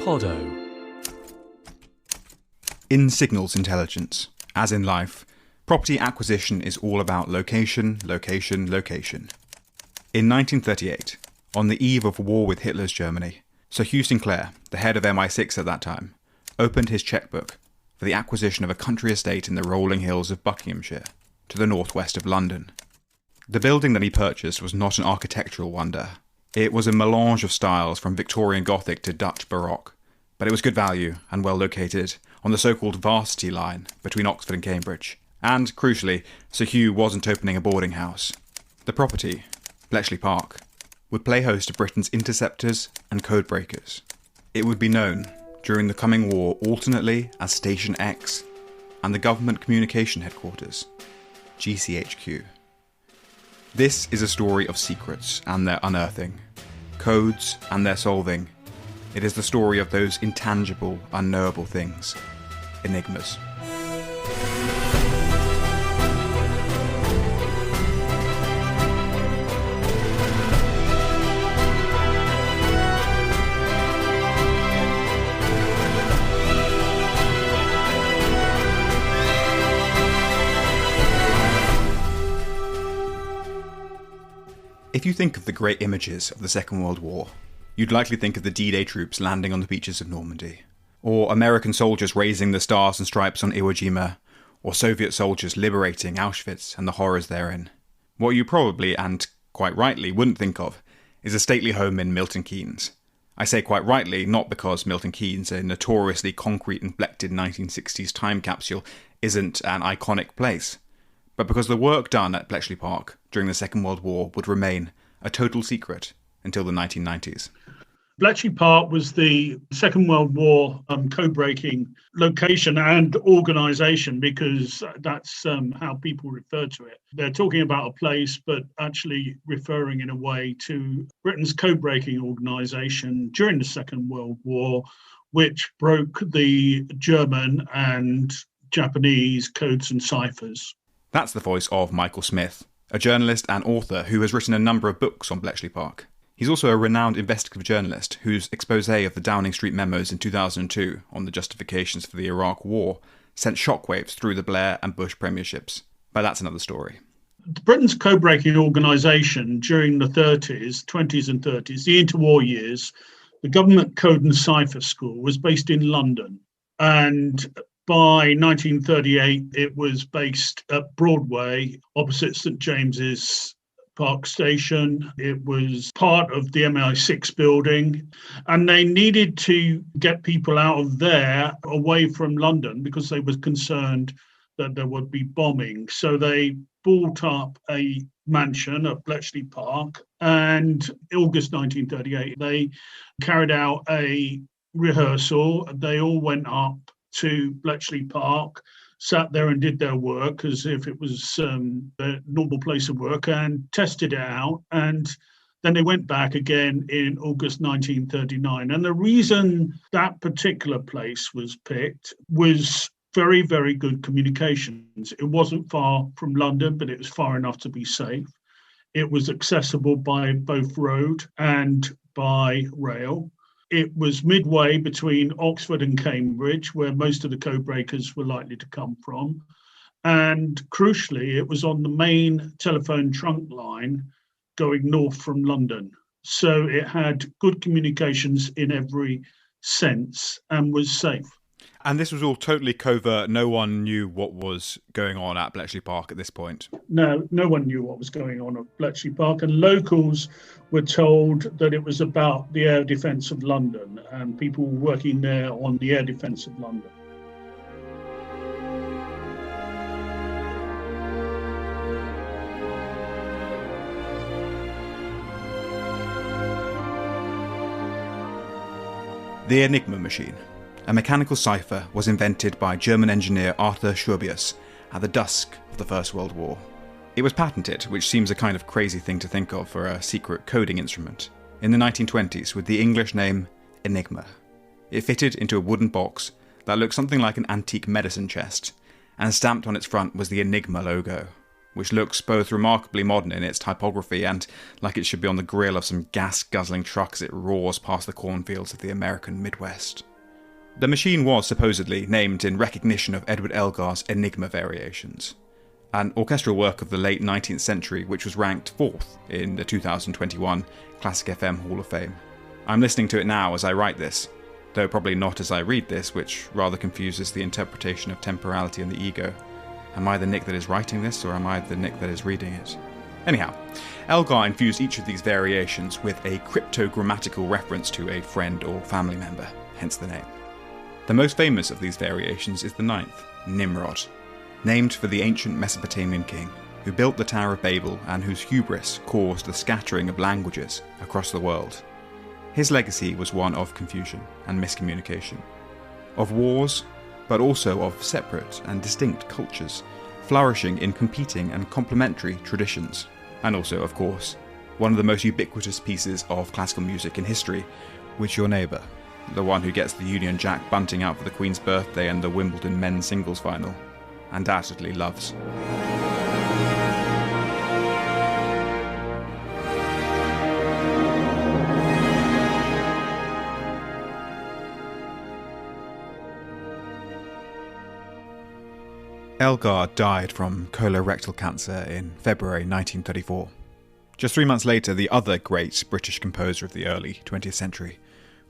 Podo. In signals intelligence, as in life, property acquisition is all about location, location, location. In 1938, on the eve of war with Hitler's Germany, Sir Hugh Sinclair, the head of MI6 at that time, opened his chequebook for the acquisition of a country estate in the rolling hills of Buckinghamshire, to the northwest of London. The building that he purchased was not an architectural wonder. It was a melange of styles from Victorian Gothic to Dutch Baroque, but it was good value and well located on the so-called Varsity line between Oxford and Cambridge. And, crucially, Sir Hugh wasn't opening a boarding house. The property, Bletchley Park, would play host to Britain's interceptors and codebreakers. It would be known, during the coming war, alternately as Station X and the Government Communication Headquarters, GCHQ. This is a story of secrets and their unearthing, codes and their solving. It is the story of those intangible, unknowable things, enigmas. If you think of the great images of the Second World War, you'd likely think of the D-Day troops landing on the beaches of Normandy, or American soldiers raising the stars and stripes on Iwo Jima, or Soviet soldiers liberating Auschwitz and the horrors therein. What you probably, and quite rightly, wouldn't think of is a stately home in Milton Keynes. I say quite rightly, not because Milton Keynes, a notoriously concrete-inflected 1960s time capsule, isn't an iconic place, but because the work done at Bletchley Park during the Second World War would remain a total secret until the 1990s. Bletchley Park was the Second World War code-breaking location and organisation, because that's how people refer to it. They're talking about a place, but actually referring in a way to Britain's code-breaking organisation during the Second World War, which broke the German and Japanese codes and ciphers. That's the voice of Michael Smith, a journalist and author who has written a number of books on Bletchley Park. He's also a renowned investigative journalist whose exposé of the Downing Street memos in 2002 on the justifications for the Iraq War sent shockwaves through the Blair and Bush premierships. But that's another story. Britain's code-breaking organisation during the 20s and 30s, the interwar years, the Government Code and Cipher School was based in London. And by 1938, it was based at Broadway, opposite St James's Park Station. It was part of the MI6 building, and they needed to get people out of there away from London because they were concerned that there would be bombing. So they bought up a mansion at Bletchley Park, and in August 1938, they carried out a rehearsal. They all went up to Bletchley Park, sat there and did their work as if it was a normal place of work, and tested it out. And then they went back again in August 1939. And the reason that particular place was picked was very, very good communications. It wasn't far from London, but it was far enough to be safe. It was accessible by both road and by rail. It was midway between Oxford and Cambridge, where most of the codebreakers were likely to come from. And crucially, it was on the main telephone trunk line going north from London. So it had good communications in every sense and was safe. And this was all totally covert. No one knew what was going on at Bletchley Park at this point. No one knew what was going on at Bletchley Park, and locals were told that it was about the air defence of London, and people were working there on the air defence of London. The Enigma machine, a mechanical cipher, was invented by German engineer Arthur Schubius at the dusk of the First World War. It was patented, which seems a kind of crazy thing to think of for a secret coding instrument, in the 1920s with the English name Enigma. It fitted into a wooden box that looked something like an antique medicine chest, and stamped on its front was the Enigma logo. which looks both remarkably modern in its typography and like it should be on the grill of some gas-guzzling truck as it roars past the cornfields of the American Midwest. The machine was supposedly named in recognition of Edward Elgar's Enigma variations, an orchestral work of the late 19th century which was ranked 4th in the 2021 Classic FM Hall of Fame. I'm listening to it now as I write this, though probably not as I read this, which rather confuses the interpretation of temporality and the ego. Am I the Nick that is writing this, or am I the Nick that is reading it? Anyhow, Elgar infused each of these variations with a cryptogrammatical reference to a friend or family member, hence the name. The most famous of these variations is the Ninth Nimrod, named for the ancient Mesopotamian king who built the Tower of Babel and whose hubris caused the scattering of languages across the world. His legacy was one of confusion and miscommunication, of wars, but also of separate and distinct cultures, flourishing in competing and complementary traditions, and also, of course, one of the most ubiquitous pieces of classical music in history, which your neighbour, the one who gets the Union Jack bunting out for the Queen's birthday and the Wimbledon men's singles final, undoubtedly loves. Elgar died from colorectal cancer in February 1934. Just 3 months later, the other great British composer of the early 20th century,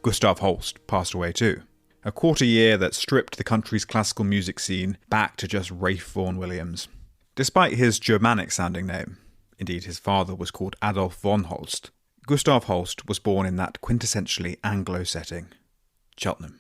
Gustav Holst, passed away too. A quarter year that stripped the country's classical music scene back to just Ralph Vaughan Williams. Despite his Germanic-sounding name, indeed his father was called Adolf von Holst, Gustav Holst was born in that quintessentially Anglo setting, Cheltenham.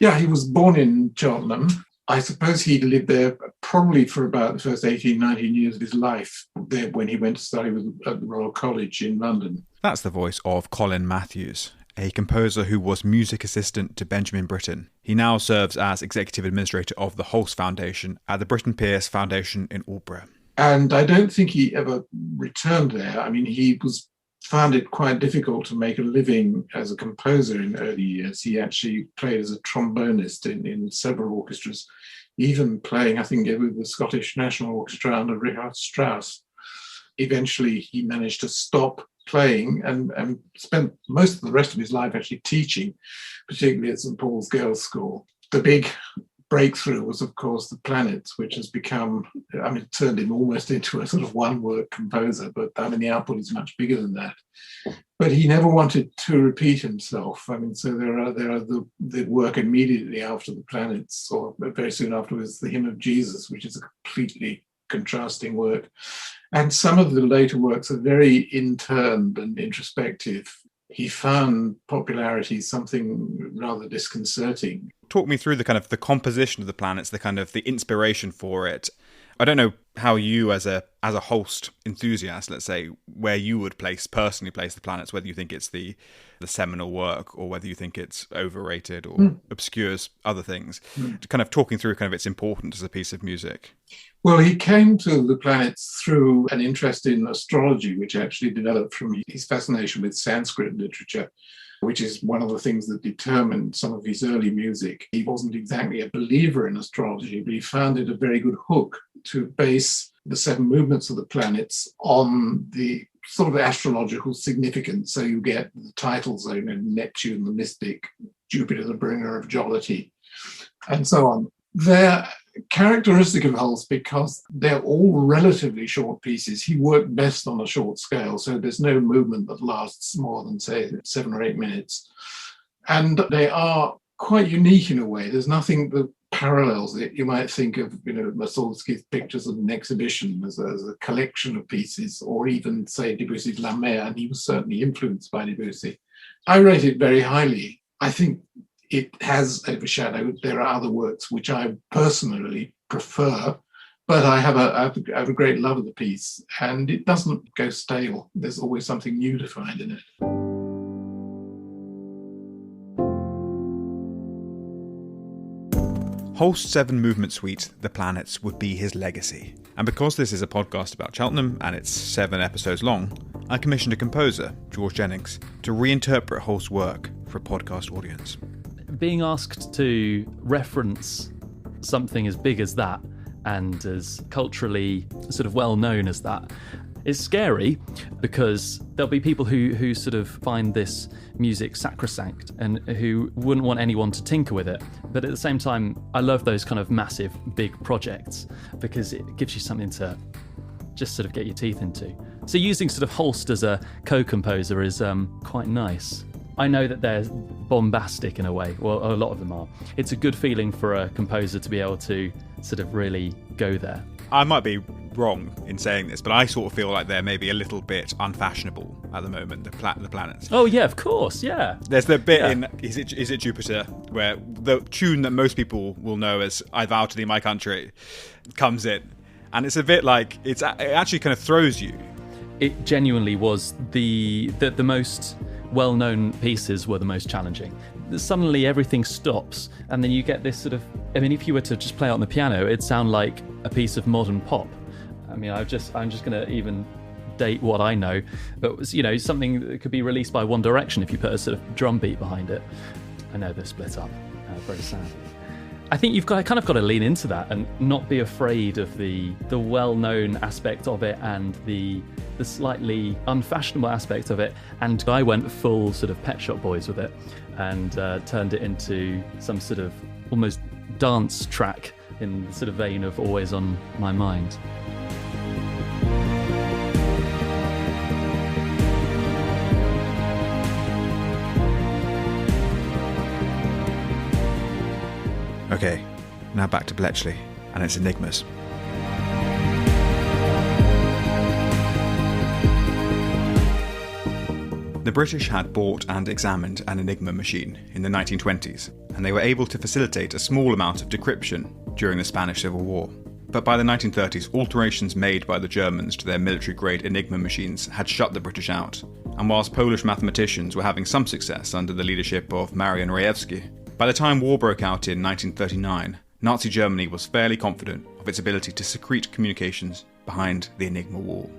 Yeah, he was born in Cheltenham. I suppose he lived there probably for about the first 18, 19 years of his life, there when he went to study at the Royal College in London. That's the voice of Colin Matthews, a composer who was music assistant to Benjamin Britten. He now serves as executive administrator of the Holst Foundation at the Britten Pearce Foundation in Aldborough. And I don't think he ever returned there. I mean, he found it quite difficult to make a living as a composer in early years. He actually played as a trombonist in several orchestras, even playing, I think, with the Scottish National Orchestra under Richard Strauss. Eventually, he managed to stop playing and spent most of the rest of his life actually teaching, particularly at St Paul's Girls' School. The big breakthrough was, of course, The Planets, which has become, it turned him almost into a sort of one-work composer, but the output is much bigger than that. But he never wanted to repeat himself. So there are the work immediately after The Planets, or very soon afterwards, The Hymn of Jesus, which is a completely contrasting work. And some of the later works are very interned and introspective. He found popularity something rather disconcerting. Talk me through the composition of The Planets, the inspiration for it. I don't know how you, as a Holst enthusiast, let's say, where you would personally place The Planets, whether you think it's the seminal work or whether you think it's overrated or obscures other things. Talking through its importance as a piece of music. Well, he came to The Planets through an interest in astrology, which actually developed from his fascination with Sanskrit literature, which is one of the things that determined some of his early music. He wasn't exactly a believer in astrology, but he found it a very good hook to base the 7 movements of the planets on the sort of astrological significance. So you get the titles, Neptune, the mystic, Jupiter, the bringer of jollity, and so on. They're characteristic of Holst because they're all relatively short pieces. He worked best on a short scale, so there's no movement that lasts more than, say, 7 or 8 minutes. And they are quite unique in a way. There's nothing that parallels it. You might think of, Mussorgsky's pictures of an exhibition as a collection of pieces, or even, say, Debussy's La Mer, and he was certainly influenced by Debussy. I rate it very highly. I think it has overshadowed. There are other works which I personally prefer, but I have a great love of the piece, and it doesn't go stale. There's always something new to find in it. Holst's 7-movement suite, The Planets, would be his legacy. And because this is a podcast about Cheltenham and it's 7 episodes long, I commissioned a composer, George Jennings, to reinterpret Holst's work for a podcast audience. Being asked to reference something as big as that and as culturally sort of well known as that. It's scary because there'll be people who sort of find this music sacrosanct and who wouldn't want anyone to tinker with it. But at the same time, I love those kind of massive, big projects because it gives you something to just sort of get your teeth into. So using sort of Holst as a co-composer is quite nice. I know that they're bombastic in a way. Well, a lot of them are. It's a good feeling for a composer to be able to sort of really go there. I might be wrong in saying this, but I sort of feel like they're maybe a little bit unfashionable at the moment, the planets. Oh yeah, of course, yeah. There's the bit in Is it Jupiter where the tune that most people will know as I Vow to Thee My Country comes in, and it's a bit like it actually kind of throws you. It genuinely was the most well-known pieces were the most challenging. Suddenly everything stops, and then you get this sort of, I mean, if you were to just play it on the piano, it'd sound like a piece of modern pop. I mean, I'm just going to even date what I know, but you know, something that could be released by One Direction if you put a sort of drum beat behind it. I know they're split up. Very sad. I think you've got to lean into that and not be afraid of the well-known aspect of it and the slightly unfashionable aspect of it. And I went full sort of Pet Shop Boys with it and turned it into some sort of almost dance track in the sort of vein of Always on My Mind. Okay, now back to Bletchley and its enigmas. The British had bought and examined an Enigma machine in the 1920s, and they were able to facilitate a small amount of decryption during the Spanish Civil War. But by the 1930s, alterations made by the Germans to their military-grade Enigma machines had shut the British out, and whilst Polish mathematicians were having some success under the leadership of Marian Rejewski, by the time war broke out in 1939, Nazi Germany was fairly confident of its ability to secrete communications behind the Enigma wall.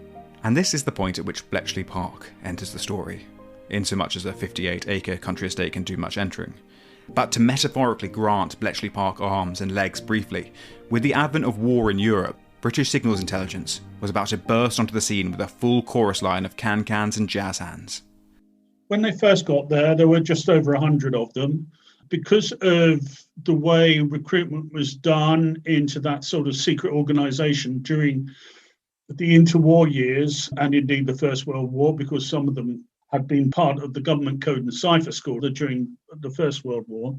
And this is the point at which Bletchley Park enters the story, insomuch as a 58-acre country estate can do much entering. But to metaphorically grant Bletchley Park arms and legs briefly, with the advent of war in Europe, British signals intelligence was about to burst onto the scene with a full chorus line of can-cans and jazz hands. When they first got there were just over 100 of them. Because of the way recruitment was done into that sort of secret organisation during the interwar years and indeed the First World War, because some of them had been part of the government code and cypher school during the First World War,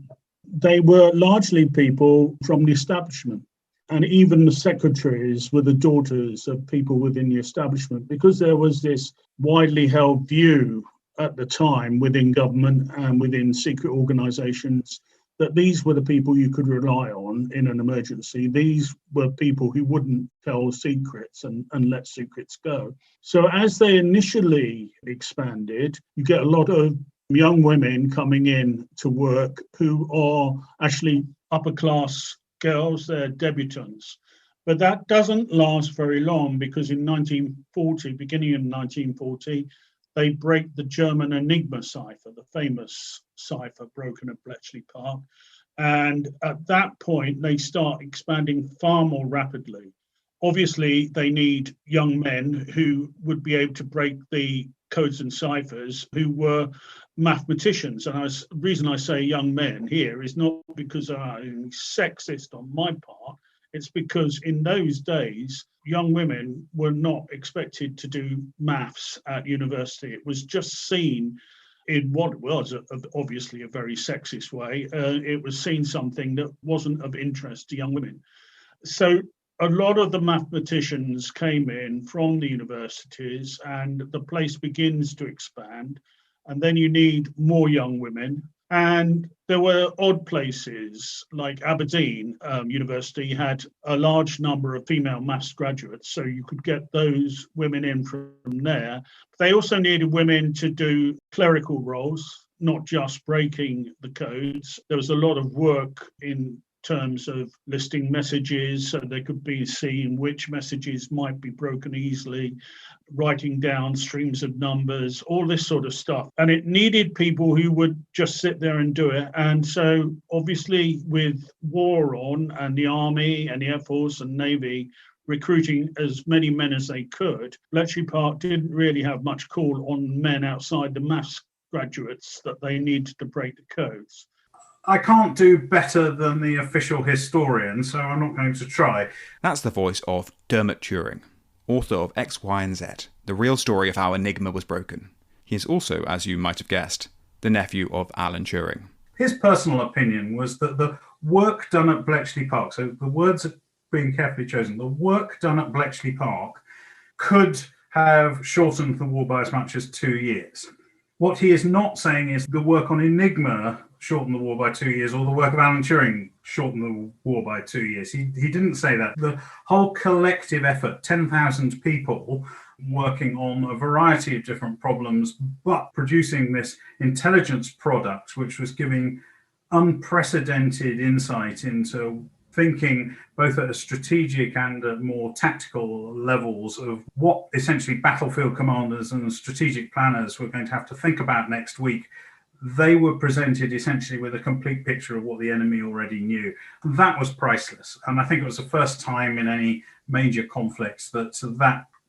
they were largely people from the establishment. And even the secretaries were the daughters of people within the establishment, because there was this widely held view at the time within government and within secret organisations that these were the people you could rely on in an emergency. These were people who wouldn't tell secrets and let secrets go. So as they initially expanded, you get a lot of young women coming in to work who are actually upper class girls, they're debutantes. But that doesn't last very long, because in 1940, beginning in 1940, they break the German Enigma cipher, the famous cipher broken at Bletchley Park. And at that point, they start expanding far more rapidly. Obviously, they need young men who would be able to break the codes and ciphers, who were mathematicians. And the reason I say young men here is not because I'm sexist on my part. It's because in those days, young women were not expected to do maths at university. It was just seen in what was obviously a very sexist way. It was seen something that wasn't of interest to young women. So a lot of the mathematicians came in from the universities, and the place begins to expand. And then you need more young women. And there were odd places, like Aberdeen University had a large number of female maths graduates, so you could get those women in from there. They also needed women to do clerical roles, not just breaking the codes. There was a lot of work in terms of listing messages so they could be seen which messages might be broken easily, writing down streams of numbers, all this sort of stuff. And it needed people who would just sit there and do it. And so obviously with war on and the Army and the Air Force and Navy recruiting as many men as they could, Bletchley Park didn't really have much call on men outside the maths graduates that they needed to break the codes. I can't do better than the official historian, so I'm not going to try. That's the voice of Demot Turing, author of X, Y, and Z, the real story of how Enigma was broken. He is also, as you might have guessed, the nephew of Alan Turing. His personal opinion was that the work done at Bletchley Park, so the words are being carefully chosen, the work done at Bletchley Park could have shortened the war by as much as 2 years. What he is not saying is the work on Enigma shortened the war by 2 years, or the work of Alan Turing shortened the war by 2 years. He didn't say that. The whole collective effort, 10,000 people working on a variety of different problems, but producing this intelligence product, which was giving unprecedented insight into thinking both at a strategic and at more tactical levels of what essentially battlefield commanders and strategic planners were going to have to think about next week. They were presented essentially with a complete picture of what the enemy already knew. That was priceless. And I think it was the first time in any major conflicts that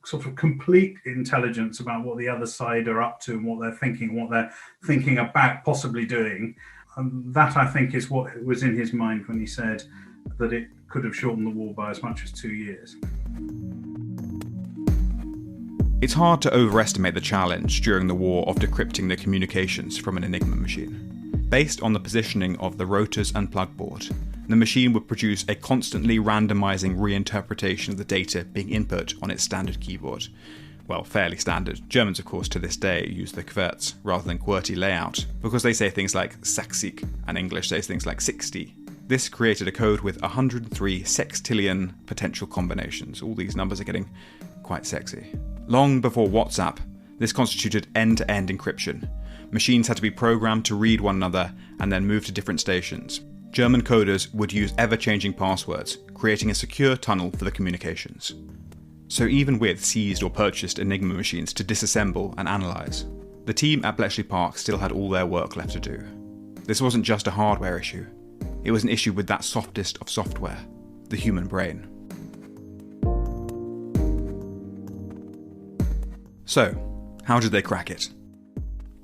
sort of complete intelligence about what the other side are up to and what they're thinking about possibly doing. And that, I think, is what was in his mind when he said that it could have shortened the war by as much as 2 years. It's hard to overestimate the challenge during the war of decrypting the communications from an Enigma machine. Based on the positioning of the rotors and plug board, the machine would produce a constantly randomizing reinterpretation of the data being input on its standard keyboard. Well, fairly standard. Germans, of course, to this day use the QWERTZ rather than QWERTY layout, because they say things like 60, and English says things like 60. This created a code with 103 sextillion potential combinations. All these numbers are getting quite sexy. Long before WhatsApp, this constituted end-to-end encryption. Machines had to be programmed to read one another and then move to different stations. German coders would use ever-changing passwords, creating a secure tunnel for the communications. So even with seized or purchased Enigma machines to disassemble and analyse, the team at Bletchley Park still had all their work left to do. This wasn't just a hardware issue. It was an issue with that softest of software, the human brain. So, how did they crack it?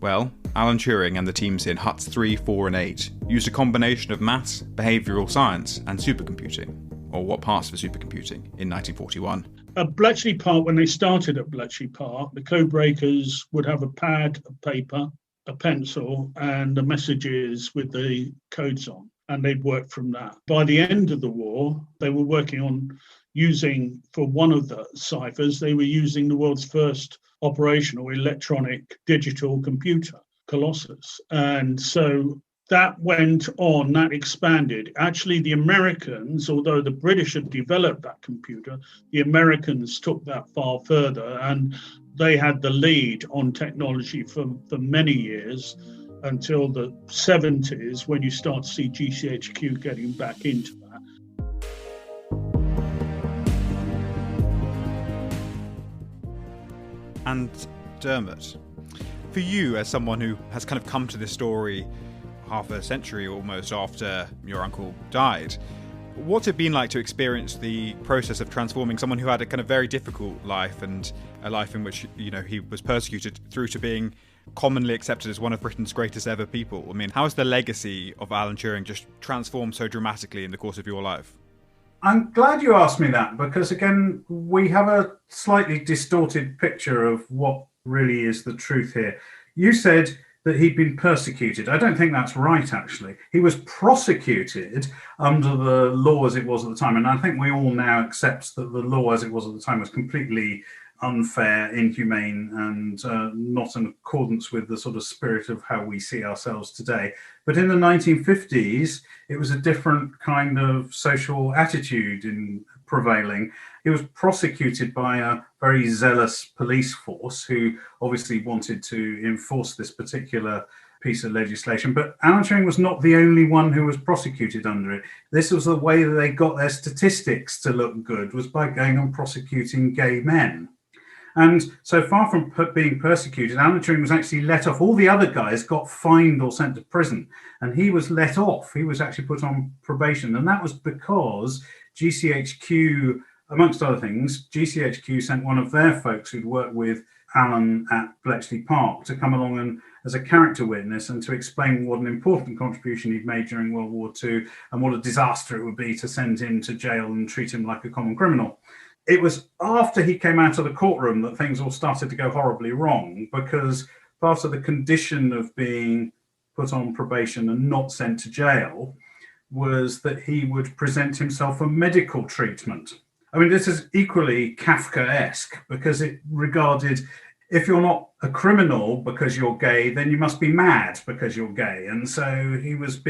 Well, Alan Turing and the teams in Huts 3, 4 and 8 used a combination of maths, behavioural science and supercomputing, or what passed for supercomputing, in 1941. At Bletchley Park, when they started at Bletchley Park, the codebreakers would have a pad of paper, a pencil and the messages with the codes on, and they'd work from that. By the end of the war, they were working on using, for one of the ciphers, they were using the world's first operational electronic digital computer, Colossus. And so that went on, that expanded. Actually, the Americans, although the British had developed that computer, the Americans took that far further, and they had the lead on technology for many years until the 70s, when you start to see GCHQ getting back into that. And Demot, for you as someone who has kind of come to this story half a century almost after your uncle died, what's it been like to experience the process of transforming someone who had a kind of very difficult life and a life in which, you know, he was persecuted through to being commonly accepted as one of Britain's greatest ever people? I mean, how has the legacy of Alan Turing just transformed so dramatically in the course of your life? I'm glad you asked me that, because again, we have a slightly distorted picture of what really is the truth here. You said that he'd been persecuted. I don't think that's right, actually. He was prosecuted under the law as it was at the time. And I think we all now accept that the law as it was at the time was completely unfair, inhumane, and not in accordance with the sort of spirit of how we see ourselves today. But in the 1950s, it was a different kind of social attitude in prevailing. He was prosecuted by a very zealous police force who obviously wanted to enforce this particular piece of legislation. But Alan Turing was not the only one who was prosecuted under it. This was the way that they got their statistics to look good, was by going and prosecuting gay men. And so far from being persecuted, Alan Turing was actually let off. All the other guys got fined or sent to prison, and he was let off. He was actually put on probation. And that was because GCHQ, amongst other things, GCHQ sent one of their folks who'd worked with Alan at Bletchley Park to come along and as a character witness and to explain what an important contribution he'd made during World War II and what a disaster it would be to send him to jail and treat him like a common criminal. It was after he came out of the courtroom that things all started to go horribly wrong, because part of the condition of being put on probation and not sent to jail was that he would present himself for medical treatment. I mean, this is equally Kafkaesque, because it regarded, if you're not a criminal because you're gay, then you must be mad because you're gay. And so he was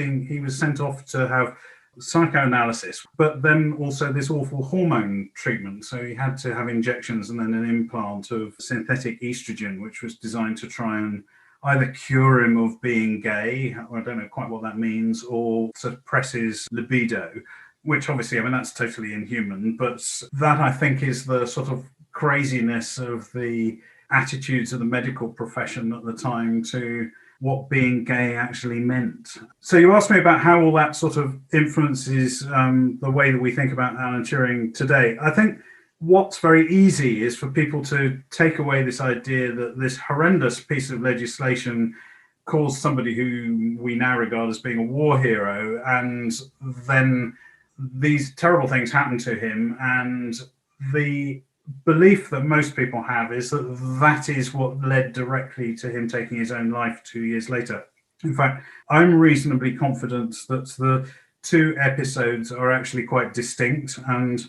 sent off to have psychoanalysis, but then also this awful hormone treatment. So he had to have injections and then an implant of synthetic estrogen, which was designed to try and either cure him of being gay, I don't know quite what that means, or suppress his libido, which obviously, I mean, that's totally inhuman. But that, I think, is the sort of craziness of the attitudes of the medical profession at the time to what being gay actually meant. So you asked me about how all that sort of influences the way that we think about Alan Turing today. I think what's very easy is for people to take away this idea that this horrendous piece of legislation caused somebody who we now regard as being a war hero, and then these terrible things happened to him, and the belief that most people have is that that is what led directly to him taking his own life 2 years later. In fact, I'm reasonably confident that the two episodes are actually quite distinct, and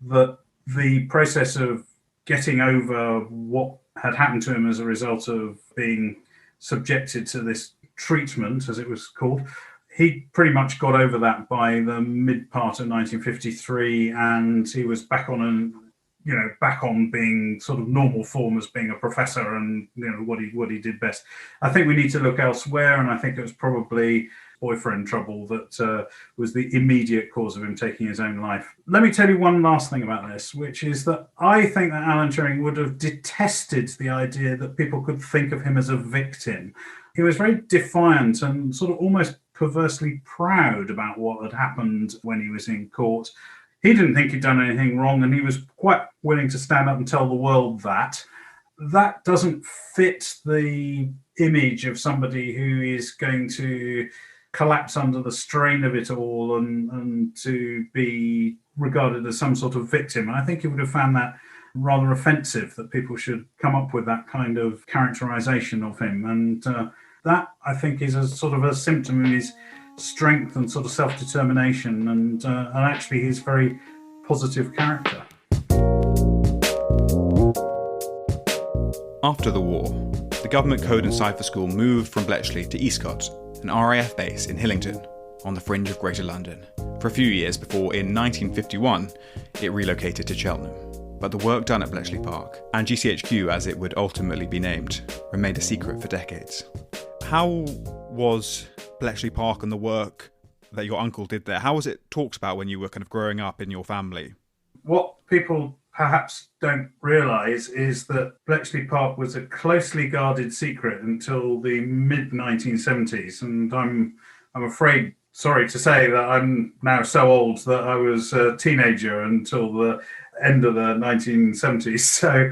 that the process of getting over what had happened to him as a result of being subjected to this treatment, as it was called, he pretty much got over that by the mid part of 1953, and he was back on being sort of normal form as being a professor and what he did best. I think we need to look elsewhere, and I think it was probably boyfriend trouble that was the immediate cause of him taking his own life. Let me tell you one last thing about this, which is that I think that Alan Turing would have detested the idea that people could think of him as a victim. He was very defiant and sort of almost perversely proud about what had happened when he was in court. He didn't think he'd done anything wrong, and he was quite willing to stand up and tell the world that. That doesn't fit the image of somebody who is going to collapse under the strain of it all and to be regarded as some sort of victim. And I think he would have found that rather offensive, that people should come up with that kind of characterization of him. And that, I think, is a sort of a symptom of his strength and sort of self-determination and actually his very positive character. After the war, the government code and cypher school moved from Bletchley to Eastcott, an RAF base in Hillington, on the fringe of Greater London, for a few years before, in 1951, it relocated to Cheltenham. But the work done at Bletchley Park, and GCHQ as it would ultimately be named, remained a secret for decades. How was Bletchley Park and the work that your uncle did there, how was it talked about when you were kind of growing up in your family? What people perhaps don't realise is that Bletchley Park was a closely guarded secret until the mid-1970s. And I'm afraid, sorry to say, that I'm now so old that I was a teenager until the end of the 1970s. So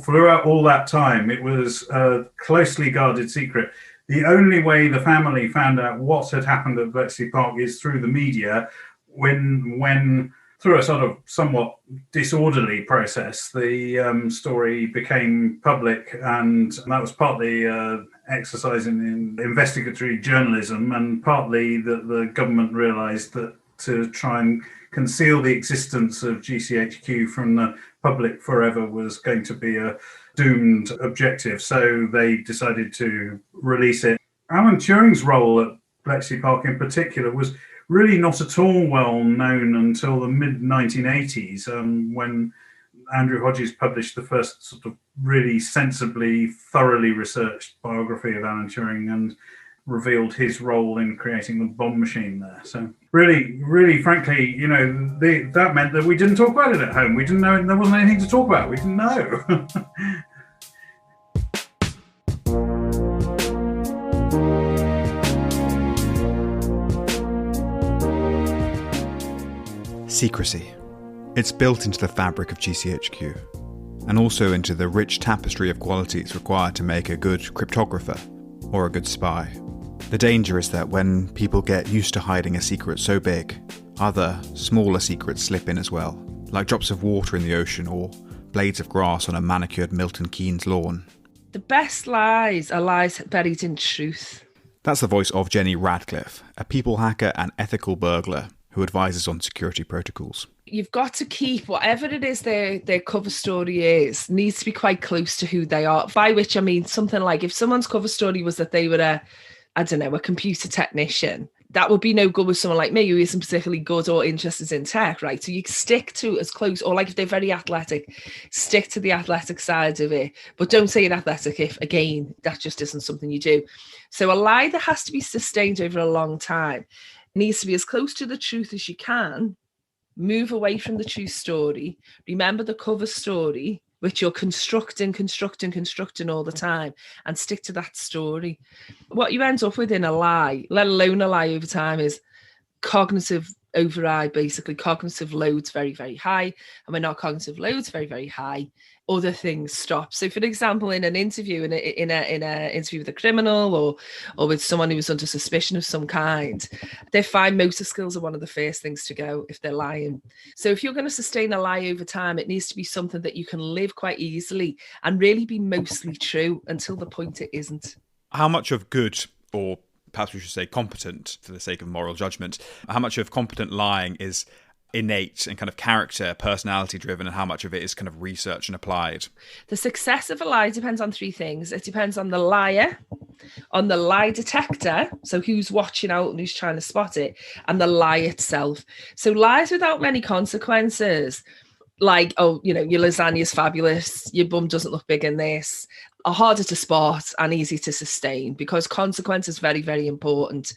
throughout all that time, it was a closely guarded secret. The only way the family found out what had happened at Bletchley Park is through the media, when through a sort of somewhat disorderly process, the story became public, and that was partly exercise in investigatory journalism, and partly that the government realised that to try and conceal the existence of GCHQ from the public forever was going to be a doomed objective, so they decided to release it. Alan Turing's role at Bletchley Park in particular was really not at all well known until the mid-1980s, when Andrew Hodges published the first sort of really sensibly, thoroughly researched biography of Alan Turing. And revealed his role in creating the bomb machine there. So really, frankly, that meant that we didn't talk about it at home. We didn't know, there wasn't anything to talk about. We didn't know. Secrecy. It's built into the fabric of GCHQ, and also into the rich tapestry of qualities required to make a good cryptographer or a good spy. The danger is that when people get used to hiding a secret so big, other, smaller secrets slip in as well, like drops of water in the ocean or blades of grass on a manicured Milton Keynes lawn. The best lies are lies buried in truth. That's the voice of Jenny Radcliffe, a people hacker and ethical burglar who advises on security protocols. You've got to keep whatever it is their cover story is, needs to be quite close to who they are. By which I mean something like if someone's cover story was that they were a computer technician, that would be no good with someone like me who isn't particularly good or interested in tech, right? So you stick to as close, or like if they're very athletic, stick to the athletic side of it, but don't say you're athletic if, again, that just isn't something you do. So a lie that has to be sustained over a long time needs to be as close to the truth as you can. Move away from the true story. Remember the cover story, which you're constructing all the time, and stick to that story. What you end up with in a lie, let alone a lie over time, is cognitive override, basically. Cognitive load's very, very high. And when our cognitive load's very, very high, other things stop. So, for example, in an interview, in an interview with a criminal or with someone who was under suspicion of some kind, their fine motor skills are one of the first things to go if they're lying. So if you're going to sustain a lie over time, it needs to be something that you can live quite easily and really be mostly true until the point it isn't. How much of good, or perhaps we should say competent for the sake of moral judgment, how much of competent lying is innate and kind of character, personality driven, and how much of it is kind of research and applied? The success of a lie depends on three things. It depends on the liar, on the lie detector, so who's watching out and who's trying to spot it, and the lie itself. So lies without many consequences, like, your lasagna's fabulous, your bum doesn't look big in this, are harder to spot and easy to sustain because consequence is very, very important.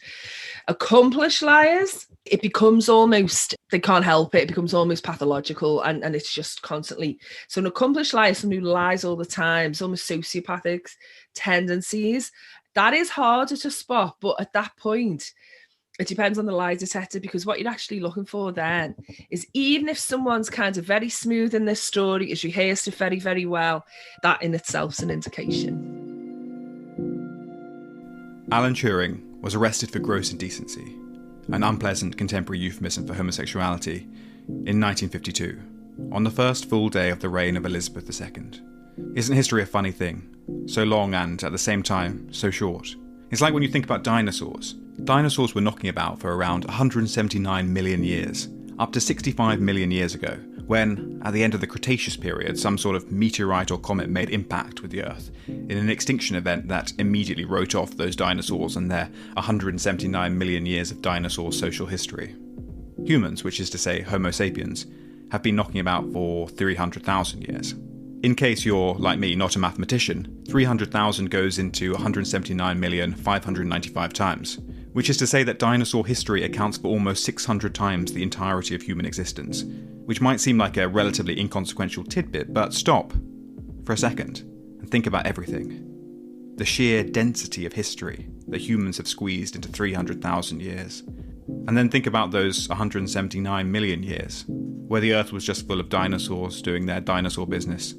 Accomplished liars, it becomes almost, they can't help it, it becomes almost pathological and it's just constantly. So an accomplished liar is someone who lies all the time, it's almost sociopathic tendencies. That is harder to spot, but at that point, it depends on the lie detector, because what you're actually looking for then is, even if someone's kind of very smooth in this story, is rehearsed it very, very well, that in itself is an indication. Alan Turing was arrested for gross indecency, an unpleasant contemporary euphemism for homosexuality, in 1952, on the first full day of the reign of Elizabeth II. Isn't history a funny thing? So long and, at the same time, so short. It's like when you think about dinosaurs. Dinosaurs were knocking about for around 179 million years, up to 65 million years ago, when, at the end of the Cretaceous period, some sort of meteorite or comet made impact with the Earth in an extinction event that immediately wrote off those dinosaurs and their 179 million years of dinosaur social history. Humans, which is to say Homo sapiens, have been knocking about for 300,000 years. In case you're, like me, not a mathematician, 300,000 goes into 179,595 times, which is to say that dinosaur history accounts for almost 600 times the entirety of human existence, which might seem like a relatively inconsequential tidbit, but stop for a second and think about everything. The sheer density of history that humans have squeezed into 300,000 years. And then think about those 179 million years, where the Earth was just full of dinosaurs doing their dinosaur business,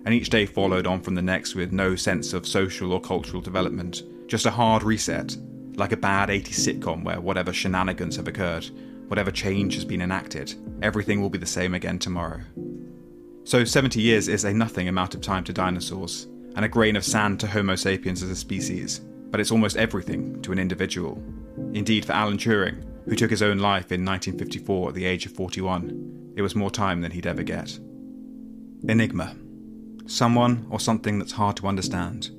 and each day followed on from the next with no sense of social or cultural development, just a hard reset, like a bad 80s sitcom where whatever shenanigans have occurred, whatever change has been enacted, everything will be the same again tomorrow. So 70 years is a nothing amount of time to dinosaurs, and a grain of sand to Homo sapiens as a species, but it's almost everything to an individual. Indeed, for Alan Turing, who took his own life in 1954 at the age of 41, it was more time than he'd ever get. Enigma. Someone or something that's hard to understand.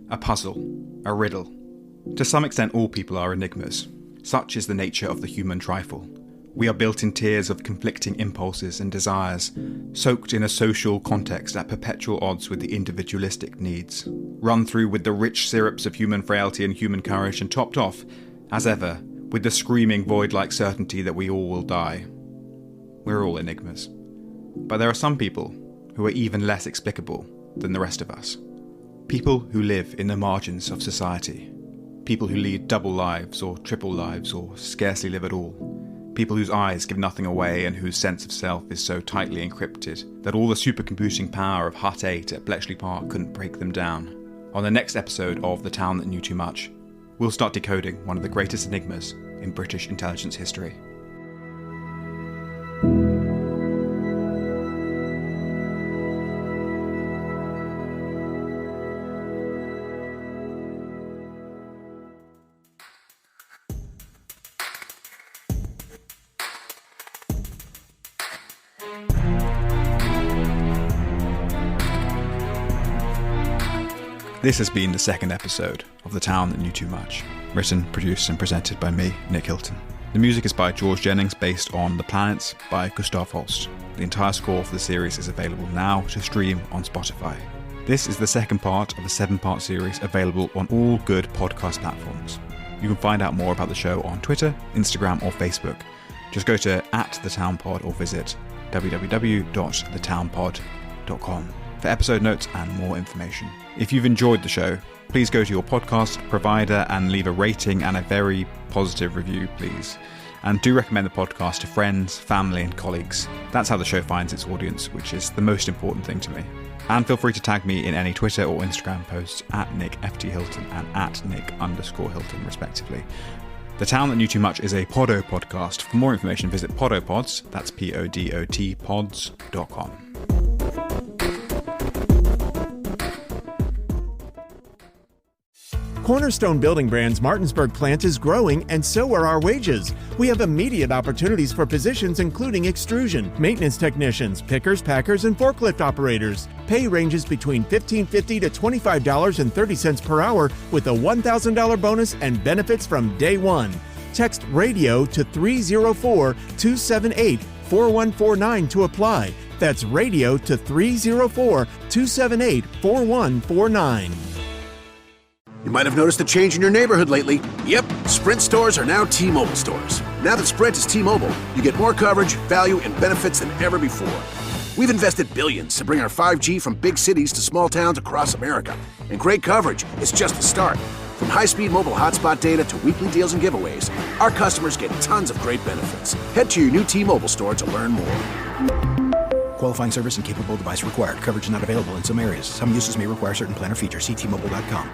A puzzle. A riddle. To some extent, all people are enigmas. Such is the nature of the human trifle. We are built in tiers of conflicting impulses and desires, soaked in a social context at perpetual odds with the individualistic needs, run through with the rich syrups of human frailty and human courage, and topped off, as ever, with the screaming void-like certainty that we all will die. We're all enigmas. But there are some people who are even less explicable than the rest of us. People who live in the margins of society. People who lead double lives or triple lives or scarcely live at all. People whose eyes give nothing away and whose sense of self is so tightly encrypted that all the supercomputing power of Hut 8 at Bletchley Park couldn't break them down. On the next episode of The Town That Knew Too Much, we'll start decoding one of the greatest enigmas in British intelligence history. This has been the second episode of The Town That Knew Too Much, written, produced and presented by me, Nick Hilton. The music is by George Jennings, based on The Planets by Gustav Holst. The entire score for the series is available now to stream on Spotify. This is the second part of a 7-part series available on all good podcast platforms. You can find out more about the show on Twitter, Instagram or Facebook. Just go to @thetownpod or visit www.thetownpod.com for episode notes and more information. If you've enjoyed the show, please go to your podcast provider and leave a rating and a very positive review, please. And do recommend the podcast to friends, family and colleagues. That's how the show finds its audience, which is the most important thing to me. And feel free to tag me in any Twitter or Instagram posts @NickFTHilton and @Nick_Hilton, respectively. The Town That Knew Too Much is a Podo podcast. For more information, visit Podopods, that's PODOT pods.com. Cornerstone Building Brand's Martinsburg plant is growing, and so are our wages. We have immediate opportunities for positions including extrusion, maintenance technicians, pickers, packers, and forklift operators. Pay ranges between $15.50 to $25.30 per hour with a $1,000 bonus and benefits from day one. Text RADIO to 304-278-4149 to apply. That's RADIO to 304-278-4149. You might have noticed a change in your neighborhood lately. Yep, Sprint stores are now T-Mobile stores. Now that Sprint is T-Mobile, you get more coverage, value, and benefits than ever before. We've invested billions to bring our 5G from big cities to small towns across America. And great coverage is just the start. From high-speed mobile hotspot data to weekly deals and giveaways, our customers get tons of great benefits. Head to your new T-Mobile store to learn more. Qualifying service and capable device required. Coverage not available in some areas. Some uses may require certain plan or features. See T-Mobile.com.